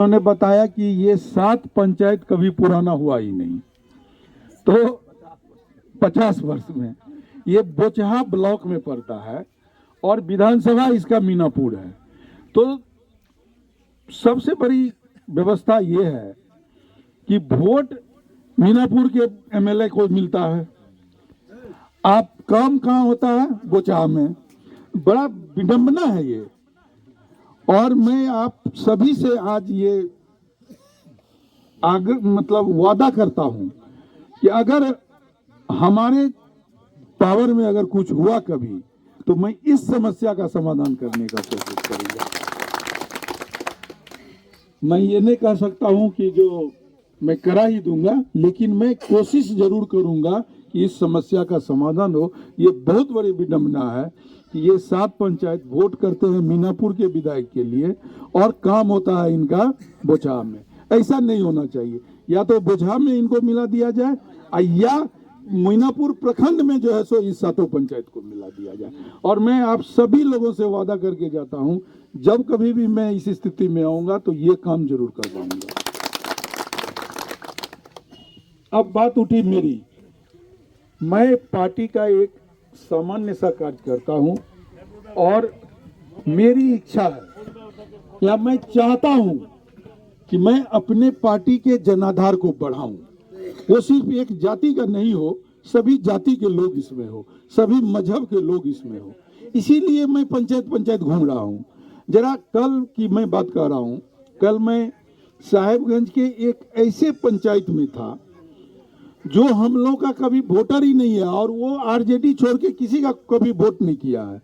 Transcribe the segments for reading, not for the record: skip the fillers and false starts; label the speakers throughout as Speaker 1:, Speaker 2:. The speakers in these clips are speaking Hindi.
Speaker 1: उन्होंने बताया कि ये 7 पंचायत कभी पुराना हुआ ही नहीं, तो 50 वर्ष में ये बोचहा ब्लॉक में पड़ता है और विधानसभा इसका मीनापुर है। तो सबसे बड़ी व्यवस्था ये है कि वोट मीनापुर के एमएलए को मिलता है। आप काम कहाँ होता है? बोचहा में। बड़ा विडंबना है ये। और मैं आप सभी से आज ये मतलब वादा करता हूं कि अगर हमारे पावर में अगर कुछ हुआ कभी तो मैं इस समस्या का समाधान करने का कोशिश करूंगा। मैं ये नहीं कह सकता हूं कि जो मैं करा ही दूंगा, लेकिन मैं कोशिश जरूर करूंगा कि इस समस्या का समाधान हो। ये बहुत बड़ी विडंबना है कि ये 7 पंचायत वोट करते हैं मीनापुर के विधायक के लिए और काम होता है इनका बोचहा में। ऐसा नहीं होना चाहिए। या तो बोचहा में इनको मिला दिया जाए या मीनापुर प्रखंड में जो है सो इस 7 पंचायत को मिला दिया जाए। और मैं आप सभी लोगों से वादा करके जाता हूं, जब कभी भी मैं इस स्थिति में आऊंगा तो ये काम जरूर कर पाऊंगा। अब बात उठी मेरी। मैं पार्टी का एक सामान्य सा कार्यकर्ता हूं और मेरी इच्छा है या मैं चाहता हूं कि मैं अपने पार्टी के जनाधार को बढ़ाऊं। वो सिर्फ एक जाति का नहीं हो, सभी जाति के लोग इसमें हो, सभी मजहब के लोग इसमें हो। इसीलिए मैं पंचायत घूम रहा हूं। जरा कल की मैं बात कर रहा हूं। कल मैं साहेबगंज के एक ऐसे पंचायत में था जो हम लोग का कभी वोटर ही नहीं है और वो आरजेडी छोड़ के किसी का कभी वोट नहीं किया है।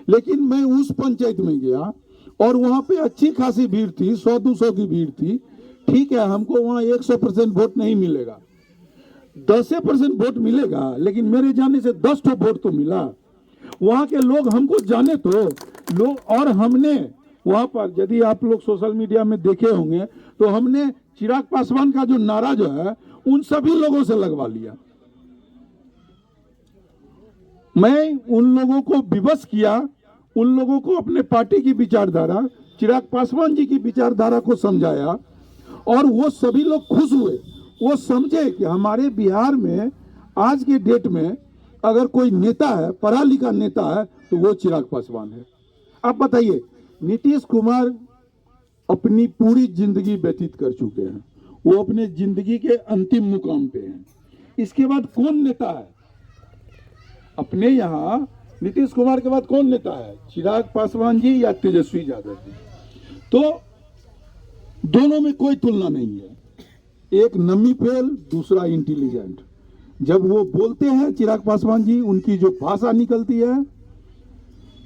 Speaker 1: लेकिन मैं उस पंचायत में गया और वहां पे अच्छी खासी भीड़ थी, 100-200 की भीड़ थी। ठीक है, हमको वहां 100% वोट नहीं मिलेगा, 10% वोट मिलेगा, लेकिन मेरे जाने से 10 वोट तो मिला। वहां के लोग हमको जाने तो लोग, और हमने वहां पर, यदि आप लोग सोशल मीडिया में देखे होंगे तो हमने चिराग पासवान का जो नारा जो है उन सभी लोगों से लगवा लिया। मैं उन लोगों को विवश किया, उन लोगों को अपने पार्टी की विचारधारा, चिराग पासवान जी की विचारधारा को समझाया और वो सभी लोग खुश हुए। वो समझे कि हमारे बिहार में आज के डेट में अगर कोई नेता है, पढ़ा लिखा नेता है, तो वो चिराग पासवान है। आप बताइए, नीतीश कुमार अपनी पूरी जिंदगी व्यतीत कर चुके हैं, वो अपने जिंदगी के अंतिम मुकाम पे हैं। इसके बाद कौन नेता है अपने यहाँ? नीतीश कुमार के बाद कौन नेता है? चिराग पासवान जी या तेजस्वी यादव जी? तो दोनों में कोई तुलना नहीं है। एक नमी फेल, दूसरा इंटेलिजेंट। जब वो बोलते हैं चिराग पासवान जी, उनकी जो भाषा निकलती है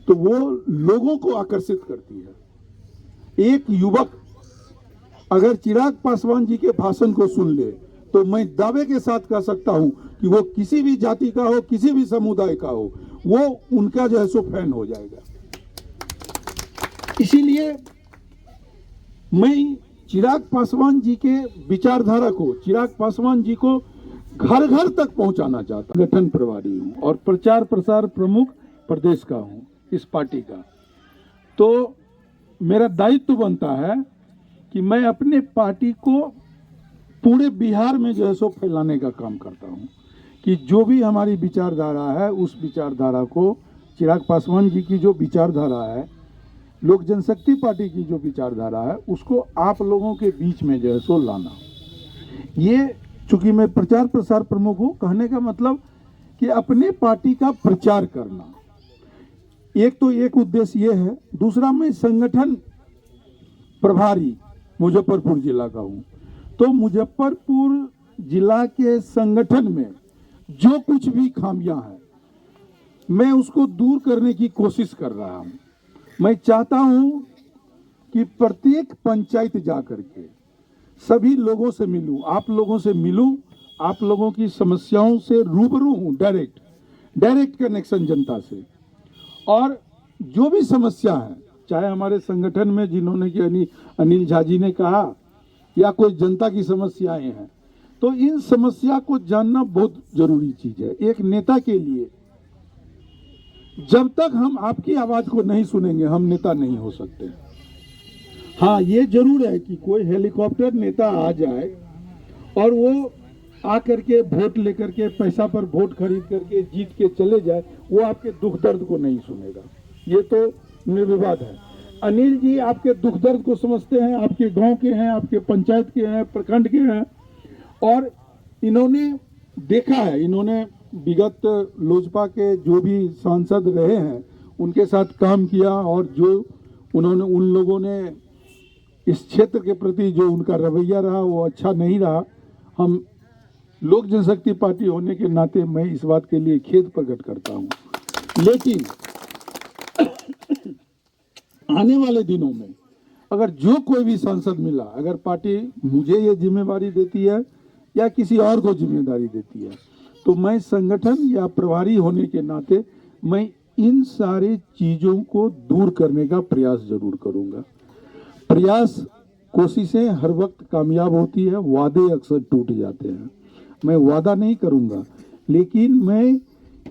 Speaker 1: तो वो लोगों को आकर्षित करती है। एक युवक अगर चिराग पासवान जी के भाषण को सुन ले तो मैं दावे के साथ कह सकता हूं कि वो किसी भी जाति का हो, किसी भी समुदाय का हो, वो उनका जो है सो फैन हो जाएगा। इसीलिए मैं चिराग पासवान जी के विचारधारा को, चिराग पासवान जी को घर घर तक पहुंचाना चाहता। संगठन प्रभारी हूं और प्रचार प्रसार प्रमुख प्रदेश का हूं इस पार्टी का। तो मेरा दायित्व बनता है कि मैं अपने पार्टी को पूरे बिहार में जो है सो फैलाने का काम करता हूं कि जो भी हमारी विचारधारा है उस विचारधारा को, चिराग पासवान जी की जो विचारधारा है, लोक जनशक्ति पार्टी की जो विचारधारा है, उसको आप लोगों के बीच में जो है सो लाना। ये चूंकि मैं प्रचार प्रसार प्रमुख हूं, कहने का मतलब कि अपने पार्टी का प्रचार करना। एक तो एक उद्देश्य ये है। दूसरा, मैं संगठन प्रभारी मुजफ्फरपुर जिला का हूं, तो मुजफ्फरपुर जिला के संगठन में जो कुछ भी खामियां हैं मैं उसको दूर करने की कोशिश कर रहा हूं। मैं चाहता हूं कि प्रत्येक पंचायत जा करके सभी लोगों से मिलूं, आप लोगों से मिलूं, आप लोगों की समस्याओं से रूबरू हूं, डायरेक्ट कनेक्शन जनता से। और जो भी समस्या है, चाहे हमारे संगठन में जिन्होंने कि अनिल झा जी ने कहा, या कोई जनता की समस्याएं हैं, तो इन समस्या को जानना बहुत जरूरी चीज है। एक नेता के लिए जब तक हम आपकी आवाज को नहीं सुनेंगे हम नेता नहीं हो सकते। हाँ, ये जरूर है कि कोई हेलीकॉप्टर नेता आ जाए और वो आकर के वोट लेकर के पैसा पर वोट खरीद करके जीत के चले जाए, वो आपके दुख दर्द को नहीं सुनेगा। ये तो निर्विवाद है। अनिल जी आपके दुख दर्द को समझते हैं, आपके गांव के हैं, आपके पंचायत के हैं, प्रखंड के हैं, और इन्होंने देखा है, इन्होंने विगत लोजपा के जो भी सांसद रहे हैं उनके साथ काम किया, और जो उन्होंने उन लोगों ने इस क्षेत्र के प्रति जो उनका रवैया रहा वो अच्छा नहीं रहा। हम लोक जनशक्ति पार्टी होने के नाते मैं इस बात के लिए खेद प्रकट करता हूं, लेकिन आने वाले दिनों में अगर जो कोई भी सांसद मिला, अगर पार्टी मुझे ये जिम्मेदारी देती है या किसी और को जिम्मेदारी देती है, तो मैं संगठन या प्रभारी होने के नाते मैं इन सारी चीजों को दूर करने का प्रयास जरूर करूंगा। प्रयास, कोशिशें हर वक्त कामयाब होती है, वादे अक्सर टूट जाते हैं। मैं वादा नहीं करूंगा, लेकिन मैं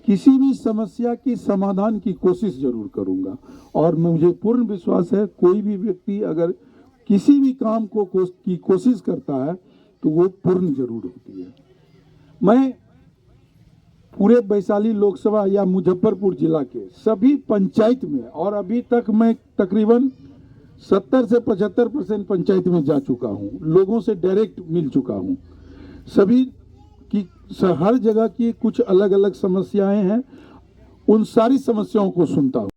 Speaker 1: किसी भी समस्या की समाधान की कोशिश जरूर करूंगा, और मुझे पूर्ण विश्वास है कोई भी व्यक्ति अगर किसी भी काम को की कोशिश करता है तो वो पूर्ण जरूर होती है। मैं पूरे वैशाली लोकसभा या मुजफ्फरपुर जिला के सभी पंचायत में, और अभी तक मैं तकरीबन 70 से 75% पंचायत में जा चुका हूं, लोगों से डायरेक्ट मिल चुका हूं। सभी की हर जगह की कुछ अलग अलग समस्याएं हैं, उन सारी समस्याओं को सुनता हूं।